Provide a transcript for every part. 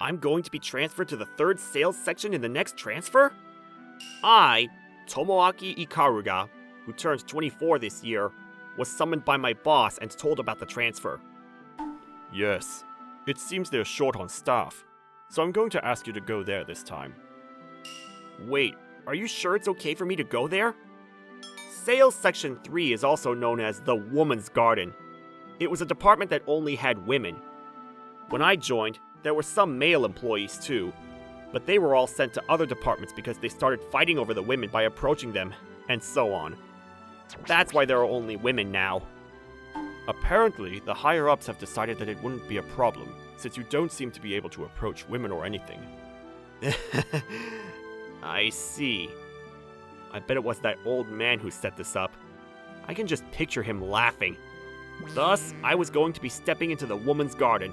I'm going to be transferred to the 3rd sales section in the next transfer? I, Tomoaki Ikaruga, who turns 24 this year, was summoned by my boss and told about the transfer. Yes, it seems they're short on staff, so I'm going to ask you to go there this time. Wait, are you sure it's okay for me to go there? Sales Section 3 is also known as the Woman's Garden. It was a department that only had women. When I joined, there were some male employees too, but they were all sent to other departments because they started fighting over the women by approaching them, and so on. That's why there are only women now. Apparently, the higher-ups have decided that it wouldn't be a problem, since you don't seem to be able to approach women or anything. I see. I bet it was that old man who set this up. I can just picture him laughing. Thus, I was going to be stepping into the woman's garden.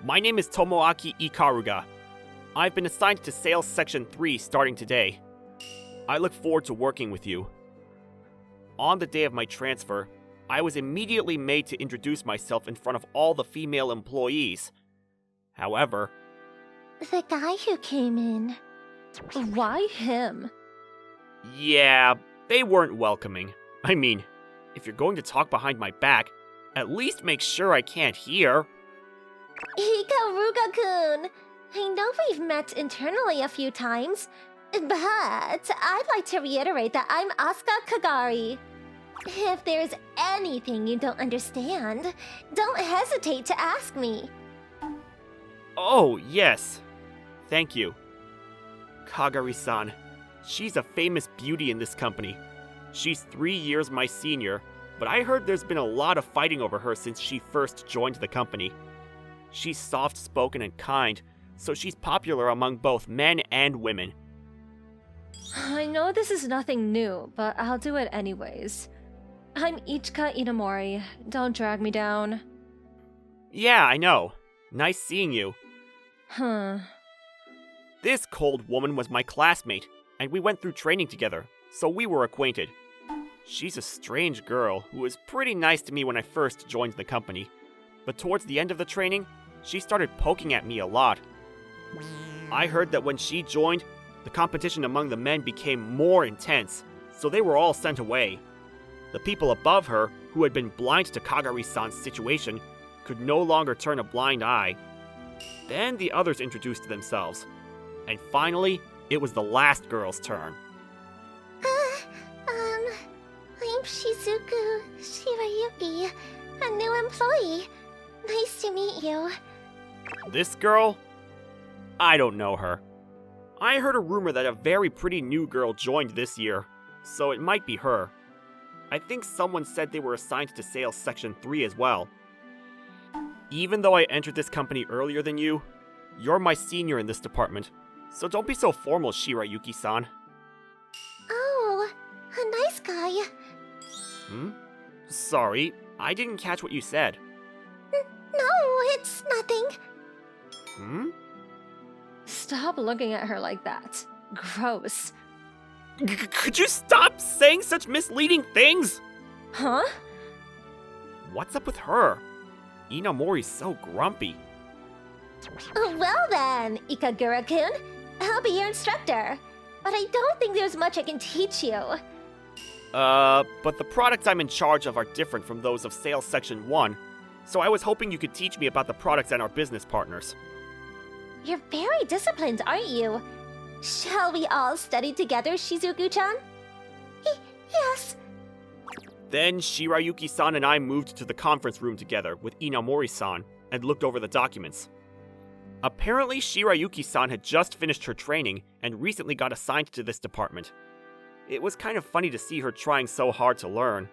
My name is Tomoaki Ikaruga. I've been assigned to Sales Section 3 starting today. I look forward to working with you. On the day of my transfer, I was immediately made to introduce myself in front of all the female employees. However, The guy who came in. Why him? yeah, they weren't welcoming. I mean, if you're going to talk behind my back, at least make sure I can't hear. Ikaruga-kun! I know we've met internally a few times, but I'd like to reiterate that I'm Asuka Kagari. If there's anything you don't understand, don't hesitate to ask me. Oh, yes. Thank you. Kagari-san. She's a famous beauty in this company. She's 3 years my senior, but I heard there's been a lot of fighting over her since she first joined the company. She's soft-spoken and kind, so she's popular among both men and women. I know this is nothing new, but I'll do it anyways. I'm Ichika Inamori. Don't drag me down. Yeah, I know. Nice seeing you. This cold woman was my classmate, and we went through training together, so we were acquainted. She's a strange girl who was pretty nice to me when I first joined the company, but towards the end of the training, she started poking at me a lot. I heard that when she joined, the competition among the men became more intense, so they were all sent away. The people above her, who had been blind to Kagari-san's situation, could no longer turn a blind eye. Then the others introduced themselves. And finally, it was the last girl's turn. I'm Shizuku Shirayuki, a new employee. Nice to meet you. This girl? I don't know her. I heard a rumor that a very pretty new girl joined this year, so it might be her. I think someone said they were assigned to Sales Section 3 as well. Even though I entered this company earlier than you, you're my senior in this department, so don't be so formal, Shirayuki-san. Oh, a nice guy. Sorry, I didn't catch what you said. No, it's nothing. Stop looking at her like that. Gross. Could you stop saying such misleading things? Huh? What's up with her? Inamori's so grumpy. Well then, Ikagura-kun, I'll be your instructor. But I don't think there's much I can teach you. But the products I'm in charge of are different from those of Sales Section 1, so I was hoping you could teach me about the products and our business partners. You're very disciplined, aren't you? Shall we all study together, Shizuku-chan? Yes. Then Shirayuki-san and I moved to the conference room together with Inamori-san and looked over the documents. Apparently, Shirayuki-san had just finished her training and recently got assigned to this department. It was kind of funny to see her trying so hard to learn.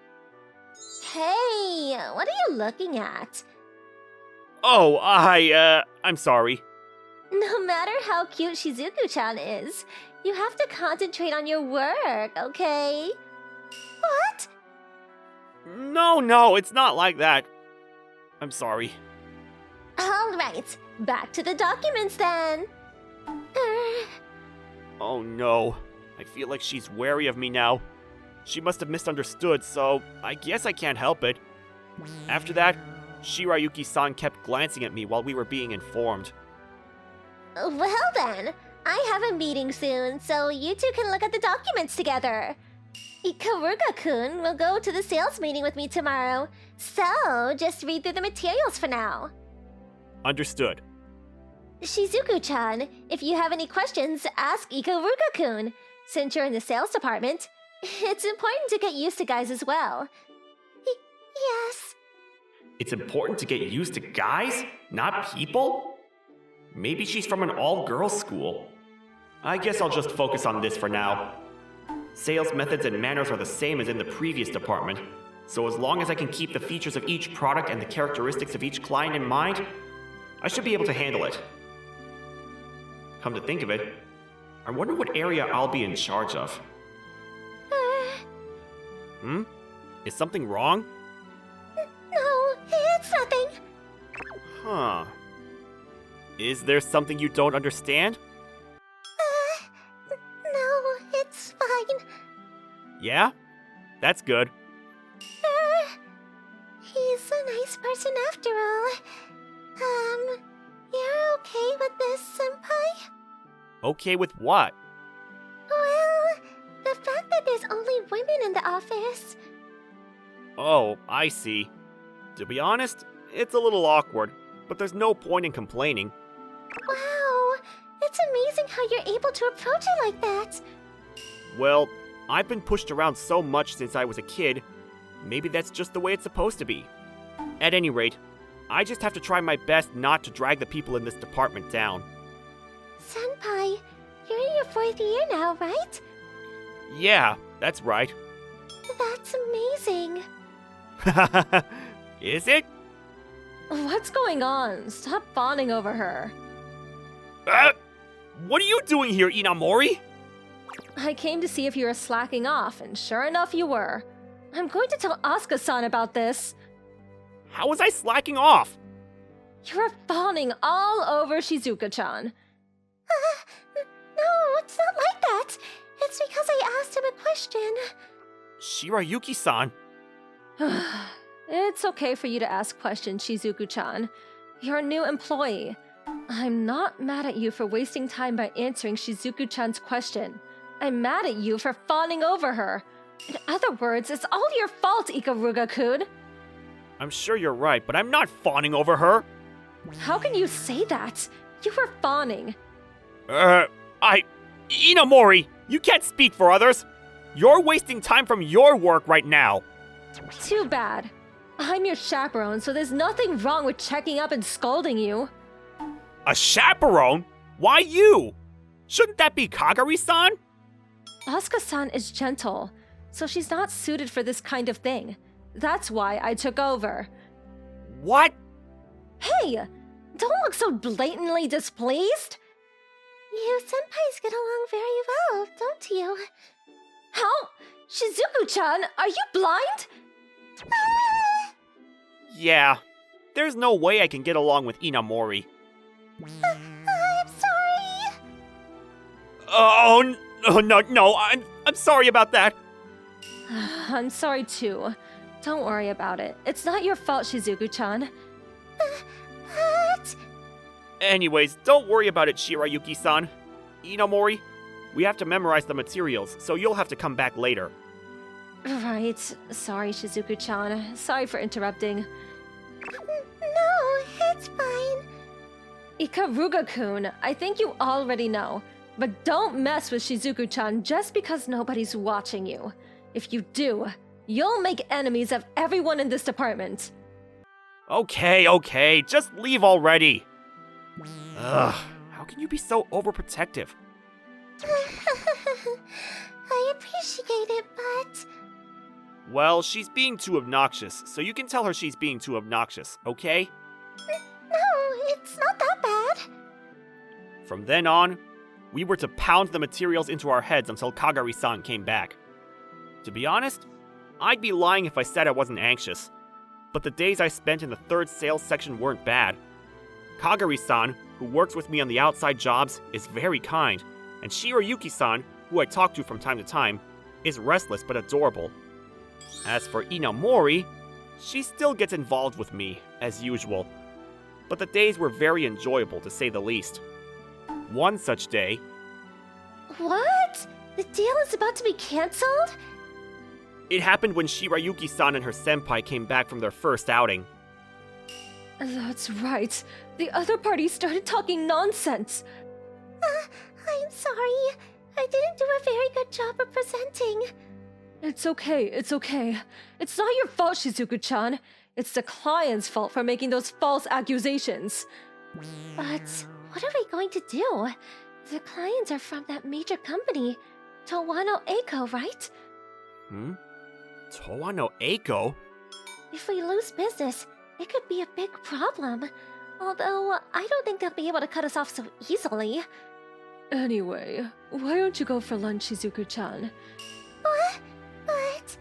Hey, what are you looking at? Oh, I'm sorry. No matter how cute Shizuku-chan is, you have to concentrate on your work, okay? What? No, it's not like that. I'm sorry. Alright, back to the documents then. Oh no, I feel like she's wary of me now. She must have misunderstood, so I guess I can't help it. After that, Shirayuki-san kept glancing at me while we were being informed. Well then, I have a meeting soon, so you two can look at the documents together. Ikaruga-kun will go to the sales meeting with me tomorrow, so just read through the materials for now. Understood. Shizuku-chan, if you have any questions, ask Ikaruga-kun. Since you're in the sales department, it's important to get used to guys as well. Yes. It's important to get used to guys, not people? Maybe she's from an all-girls school. I guess I'll just focus on this for now. Sales methods and manners are the same as in the previous department, so as long as I can keep the features of each product and the characteristics of each client in mind, I should be able to handle it. Come to think of it, I wonder what area I'll be in charge of. Is something wrong? No, it's nothing. Huh. Is there something you don't understand? No, it's fine. Yeah? That's good. He's a nice person after all. You're okay with this, Senpai? Okay with what? Well, the fact that there's only women in the office. Oh, I see. To be honest, it's a little awkward, but there's no point in complaining. Wow, it's amazing how you're able to approach it like that. Well, I've been pushed around so much since I was a kid, maybe that's just the way it's supposed to be. At any rate, I just have to try my best not to drag the people in this department down. Senpai, you're in your 4th year now, right? Yeah, that's right. That's amazing. Is it? What's going on? Stop fawning over her. What are you doing here, Inamori? I came to see if you were slacking off, and sure enough you were. I'm going to tell Asuka-san about this. How was I slacking off? You were fawning all over Shizuka-chan. No, it's not like that. It's because I asked him a question. Shirayuki-san. It's okay for you to ask questions, Shizuku-chan. You're a new employee. I'm not mad at you for wasting time by answering Shizuku-chan's question. I'm mad at you for fawning over her. In other words, it's all your fault, Ikaruga-kun. I'm sure you're right, but I'm not fawning over her. How can you say that? You were fawning. Inamori, you can't speak for others. You're wasting time from your work right now. Too bad. I'm your chaperone, so there's nothing wrong with checking up and scolding you. A chaperone? Why you? Shouldn't that be Kagari-san? Asuka-san is gentle, so she's not suited for this kind of thing. That's why I took over. What? Hey! Don't look so blatantly displeased! You senpais get along very well, don't you? How? Shizuku-chan, are you blind? Yeah, there's no way I can get along with Inamori. I'm sorry. Oh, no, I'm sorry about that. I'm sorry too. Don't worry about it. It's not your fault, Shizuku-chan. But... Anyways, don't worry about it, Shirayuki-san. Inamori, we have to memorize the materials, so you'll have to come back later. Right. Sorry, Shizuku-chan. Sorry for interrupting. No, it's fine. Ikaruga-kun, I think you already know. But don't mess with Shizuku-chan just because nobody's watching you. If you do, you'll make enemies of everyone in this department. Okay, just leave already. Ugh, how can you be so overprotective? I appreciate it, but... Well, she's being too obnoxious, so you can tell her she's being too obnoxious, okay? No, it's not that bad. From then on, we were to pound the materials into our heads until Kagari-san came back. To be honest, I'd be lying if I said I wasn't anxious, but the days I spent in the 3rd sales section weren't bad. Kagari-san, who works with me on the outside jobs, is very kind, and Shirayuki-san, who I talk to from time to time, is restless but adorable. As for Inamori, she still gets involved with me, as usual. But the days were very enjoyable, to say the least. one such day. What? The deal is about to be cancelled? It happened when Shirayuki-san and her senpai came back from their first outing. That's right. The other party started talking nonsense. I'm sorry. I didn't do a very good job of presenting. It's okay, it's okay. It's not your fault, Shizuku-chan. It's the client's fault for making those false accusations. But what are we going to do? The clients are from that major company, Towano Eiko, right? Towano Eiko? If we lose business, it could be a big problem. Although, I don't think they'll be able to cut us off so easily. Anyway, why don't you go for lunch, Shizuku-chan? What? But...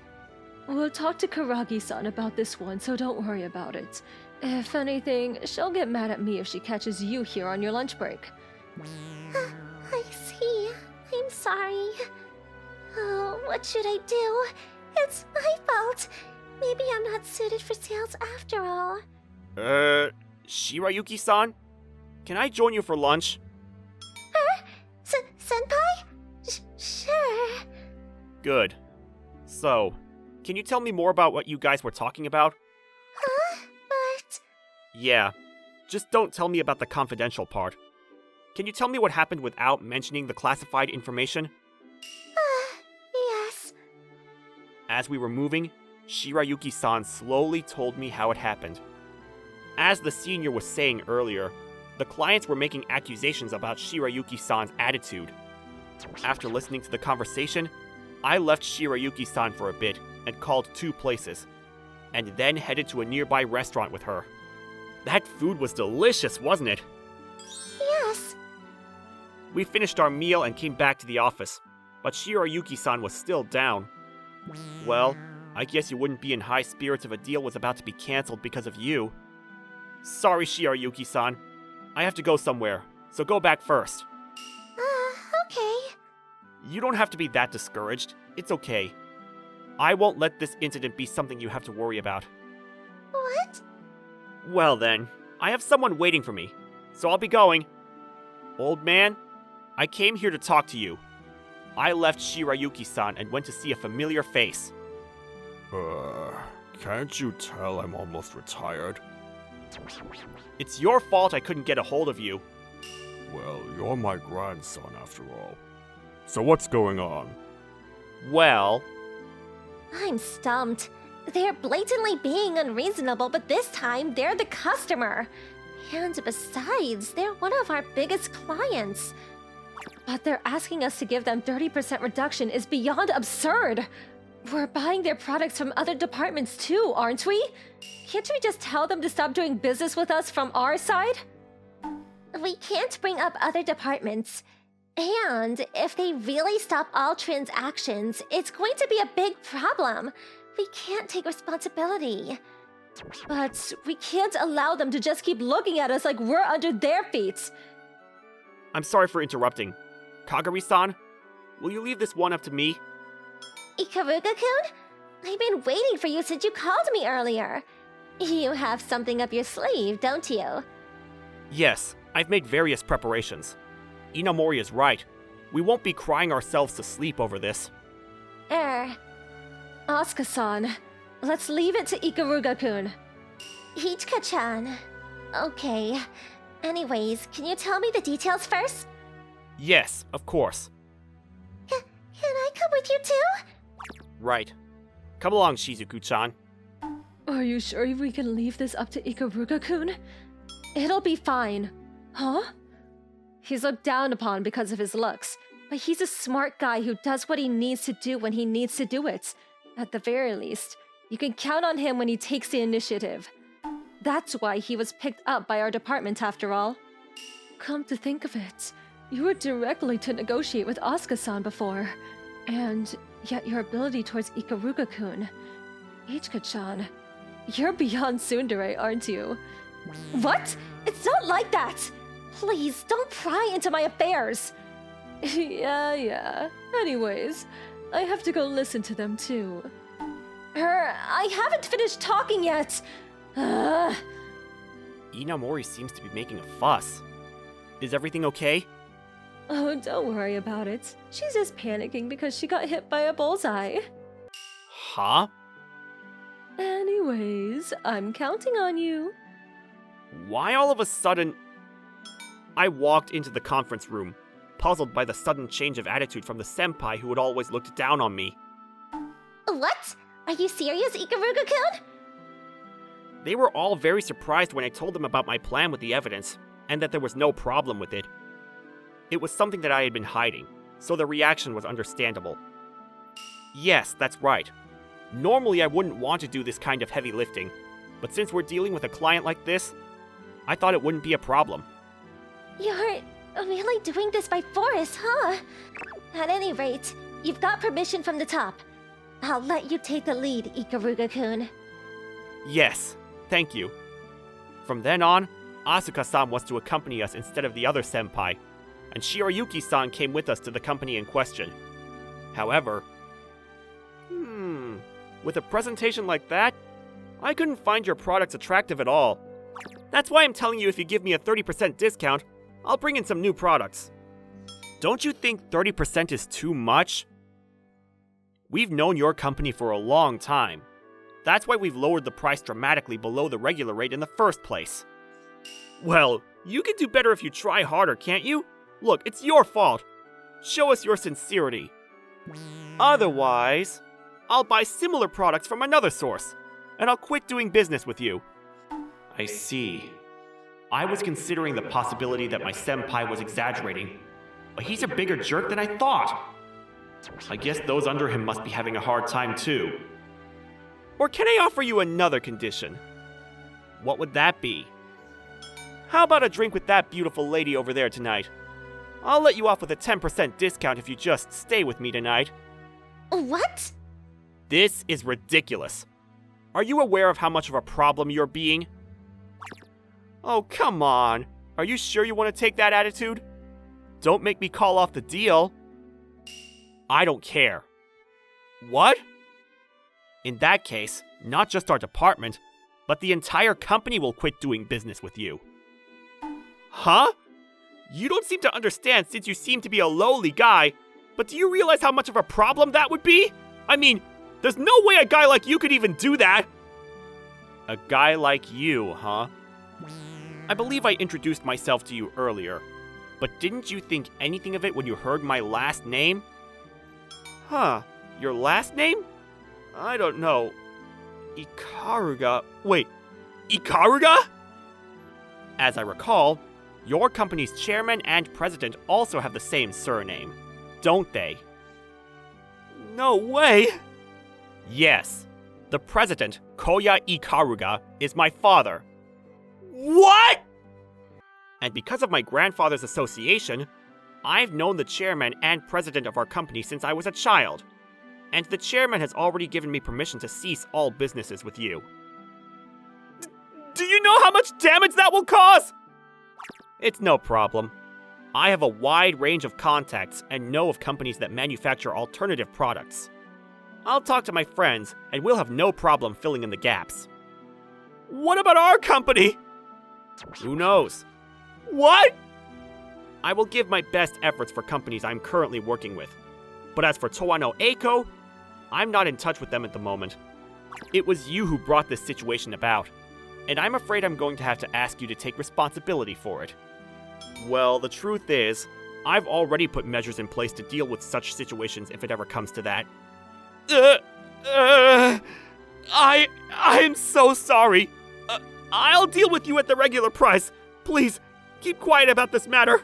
We'll talk to Karagi-san about this one, so don't worry about it. If anything, she'll get mad at me if she catches you here on your lunch break. I see. I'm sorry. Oh, what should I do? It's my fault. Maybe I'm not suited for sales after all. Shirayuki-san? Can I join you for lunch? Senpai? Sure. Good. So, can you tell me more about what you guys were talking about? But... Yeah, just don't tell me about the confidential part. Can you tell me what happened without mentioning the classified information? Yes. As we were moving, Shirayuki-san slowly told me how it happened. As the senior was saying earlier, the clients were making accusations about Shirayuki-san's attitude. After listening to the conversation, I left Shirayuki-san for a bit and called 2 places, and then headed to a nearby restaurant with her. That food was delicious, wasn't it? Yes. We finished our meal and came back to the office, but Shirayuki-san was still down. Well, I guess you wouldn't be in high spirits if a deal was about to be cancelled because of you. Sorry, Shirayuki-san. I have to go somewhere, so go back first. Okay. You don't have to be that discouraged. It's okay. I won't let this incident be something you have to worry about. What? Well then, I have someone waiting for me, so I'll be going. Old man, I came here to talk to you. I left Shirayuki-san and went to see a familiar face. Can't you tell I'm almost retired? It's your fault I couldn't get a hold of you. Well, you're my grandson after all. So what's going on? Well, I'm stumped. They're blatantly being unreasonable, but this time they're the customer. And besides, they're one of our biggest clients. But they're asking us to give them 30% reduction is beyond absurd. We're buying their products from other departments too, aren't we? Can't we just tell them to stop doing business with us from our side? We can't bring up other departments. And if they really stop all transactions, it's going to be a big problem. We can't take responsibility. But we can't allow them to just keep looking at us like we're under their feet. I'm sorry for interrupting. Kagari-san, will you leave this one up to me? Ikaruga-kun? I've been waiting for you since you called me earlier. You have something up your sleeve, don't you? Yes, I've made various preparations. Inamori is right. We won't be crying ourselves to sleep over this. Asuka-san, let's leave it to Ikaruga-kun. Hichika-chan. Okay. Anyways, can you tell me the details first? Yes, of course. Can I come with you too? Right. Come along, Shizuku-chan. Are you sure we can leave this up to Ikaruga-kun? It'll be fine. Huh? He's looked down upon because of his looks, but he's a smart guy who does what he needs to do when he needs to do it. At the very least, you can count on him when he takes the initiative. That's why he was picked up by our department after all. Come to think of it, you were directly to negotiate with Asuka-san before, and yet your ability towards Ikaruga-kun. Ichika-chan, you're beyond tsundere, aren't you? What? It's not like that! Please, don't pry into my affairs! Yeah. Anyways, I have to go listen to them too. I haven't finished talking yet! Inamori seems to be making a fuss. Is everything okay? Oh, don't worry about it. She's just panicking because she got hit by a bullseye. Huh? Anyways, I'm counting on you. Why all of a sudden... I walked into the conference room, puzzled by the sudden change of attitude from the senpai who had always looked down on me. What? Are you serious, Ikaruga-kun? They were all very surprised when I told them about my plan with the evidence, and that there was no problem with it. It was something that I had been hiding, so the reaction was understandable. Yes, that's right. Normally I wouldn't want to do this kind of heavy lifting, but since we're dealing with a client like this, I thought it wouldn't be a problem. You're really doing this by force, huh? At any rate, you've got permission from the top. I'll let you take the lead, Ikaruga-kun. Yes, thank you. From then on, Asuka-san was to accompany us instead of the other senpai, and Shirayuki-san came with us to the company in question. However, with a presentation like that, I couldn't find your products attractive at all. That's why I'm telling you if you give me a 30% discount, I'll bring in some new products. Don't you think 30% is too much? We've known your company for a long time. That's why we've lowered the price dramatically below the regular rate in the first place. Well, you can do better if you try harder, can't you? Look, it's your fault. Show us your sincerity. Otherwise, I'll buy similar products from another source, and I'll quit doing business with you. I see. I was considering the possibility that my senpai was exaggerating, but he's a bigger jerk than I thought. I guess those under him must be having a hard time too. Or can I offer you another condition? What would that be? How about a drink with that beautiful lady over there tonight? I'll let you off with a 10% discount if you just stay with me tonight. What? This is ridiculous. Are you aware of how much of a problem you're being? Oh, come on. Are you sure you want to take that attitude? Don't make me call off the deal. I don't care. What? In that case, not just our department, but the entire company will quit doing business with you. Huh? You don't seem to understand since you seem to be a lowly guy, but do you realize how much of a problem that would be? I mean, there's no way a guy like you could even do that. A guy like you, huh? I believe I introduced myself to you earlier, but didn't you think anything of it when you heard my last name? Huh, your last name? I don't know. Ikaruga. Wait, Ikaruga? As I recall, your company's chairman and president also have the same surname, don't they? No way! Yes, the president, Koya Ikaruga, is my father. What?! And because of my grandfather's association, I've known the chairman and president of our company since I was a child. And the chairman has already given me permission to cease all businesses with you. Do you know how much damage that will cause? It's no problem. I have a wide range of contacts and know of companies that manufacture alternative products. I'll talk to my friends, and we'll have no problem filling in the gaps. What about our company? Who knows? What? I will give my best efforts for companies I'm currently working with. But as for Towano Eiko, I'm not in touch with them at the moment. It was you who brought this situation about, and I'm afraid I'm going to have to ask you to take responsibility for it. Well, the truth is, I've already put measures in place to deal with such situations if it ever comes to that. I'm so sorry. I'll deal with you at the regular price. Please, keep quiet about this matter.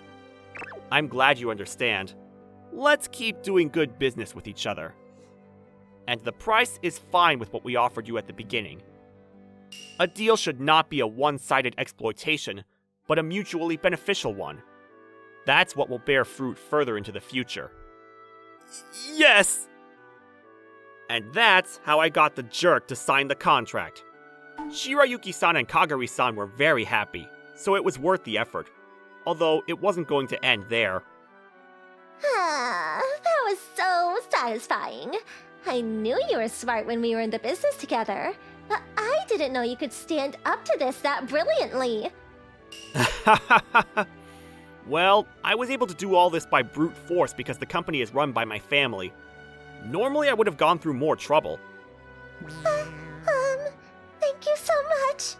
I'm glad you understand. Let's keep doing good business with each other. And the price is fine with what we offered you at the beginning. A deal should not be a one-sided exploitation, but a mutually beneficial one. That's what will bear fruit further into the future. Yes! And that's how I got the jerk to sign the contract. Shirayuki-san and Kagari-san were very happy, so it was worth the effort. Although it wasn't going to end there. Ah, that was so satisfying. I knew you were smart when we were in the business together, but I didn't know you could stand up to this that brilliantly. Well, I was able to do all this by brute force because the company is run by my family. Normally, I would have gone through more trouble. Thank you so much.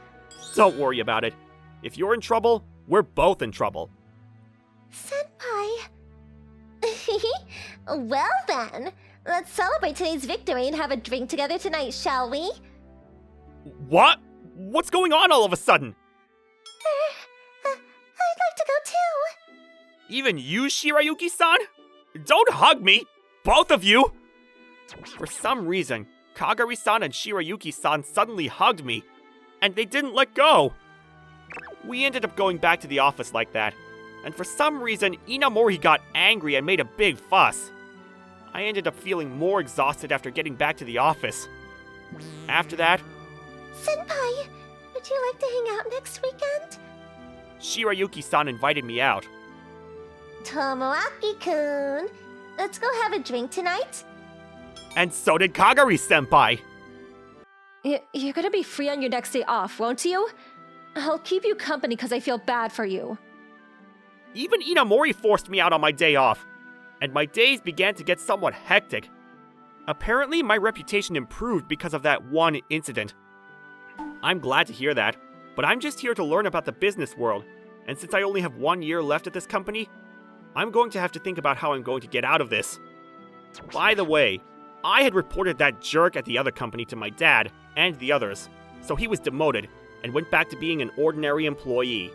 Don't worry about it. If you're in trouble, we're both in trouble. Senpai. Well then, let's celebrate today's victory and have a drink together tonight, shall we? What? What's going on all of a sudden? I'd like to go too. Even you, Shirayuki-san? Don't hug me! Both of you! For some reason, Kagari-san and Shirayuki-san suddenly hugged me, and they didn't let go. We ended up going back to the office like that, and for some reason, Inamori got angry and made a big fuss. I ended up feeling more exhausted after getting back to the office. After that, Senpai, would you like to hang out next weekend? Shirayuki-san invited me out. Tomoaki-kun, let's go have a drink tonight. And so did Kagari-senpai! You're gonna be free on your next day off, won't you? I'll keep you company because I feel bad for you. Even Inamori forced me out on my day off, and my days began to get somewhat hectic. Apparently, my reputation improved because of that one incident. I'm glad to hear that, but I'm just here to learn about the business world, and since I only have 1 year left at this company, I'm going to have to think about how I'm going to get out of this. By the way, I had reported that jerk at the other company to my dad and the others, so he was demoted and went back to being an ordinary employee.